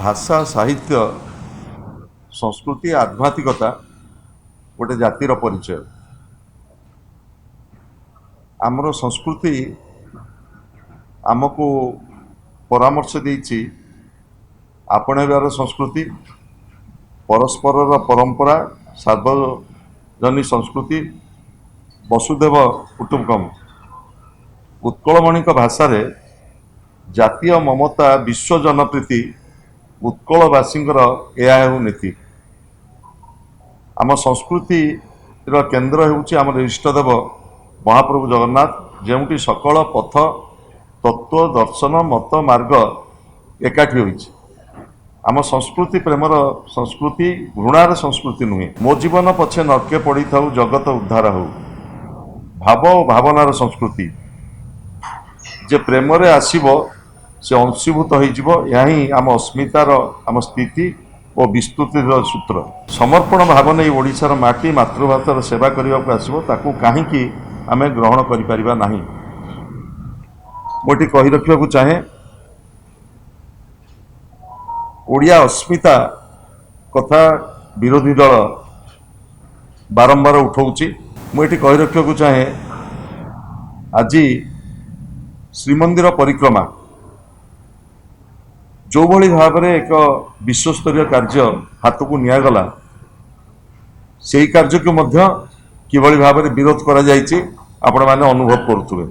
भाषा साहित्य संस्कृति आध्यात्मिकता गोटे जातिर परिचय। आमर संस्कृति आमको परामर्श देछि आपणेबार संस्कृति, परस्पर परंपरा, सार्वजनिक संस्कृति, वसुदेव कुटुंबकम। उत्कलमणि भाषा रे जातीय ममता, विश्व जनप्रीति, उत्कलवासींकर यह नीति। आम संस्कृति केन्द्र होउछि आमर इष्टदेव महाप्रभु जगन्नाथ, जेउटी सकल पथ तत्व दर्शन मत मार्ग एकाठी होइछि। आम संस्कृति प्रेमर संस्कृति, घृणार संस्कृति नुहे। मो जीवन पछे नरके पड़ी थाउ जगत उद्धार हो, भाव और भावनार संस्कृति। जे प्रेम रे आसीबो से अंशीभूत होही आम अस्मितार आम स्थिति और विस्तृतिर सूत्र। समर्पण भाव नहीं ओडिशार माटी मातृभाषार सेवा करने को आसो ताकू कहीं आम ग्रहण करिपरिबा नाही। मोटी कही रखा चाहे ओडिया अस्मिता कथा विरोधी दल बारंबार उठाऊँच। मुझे कही रखा चाहे आज श्रीमंदिर परिक्रमा जो भली भाव में एक विश्वस्तरीय कार्य हाथ को निगला से कार्य को किभली भाव में विरोध करा जायछि आपण माने अनुभव करुथुबे।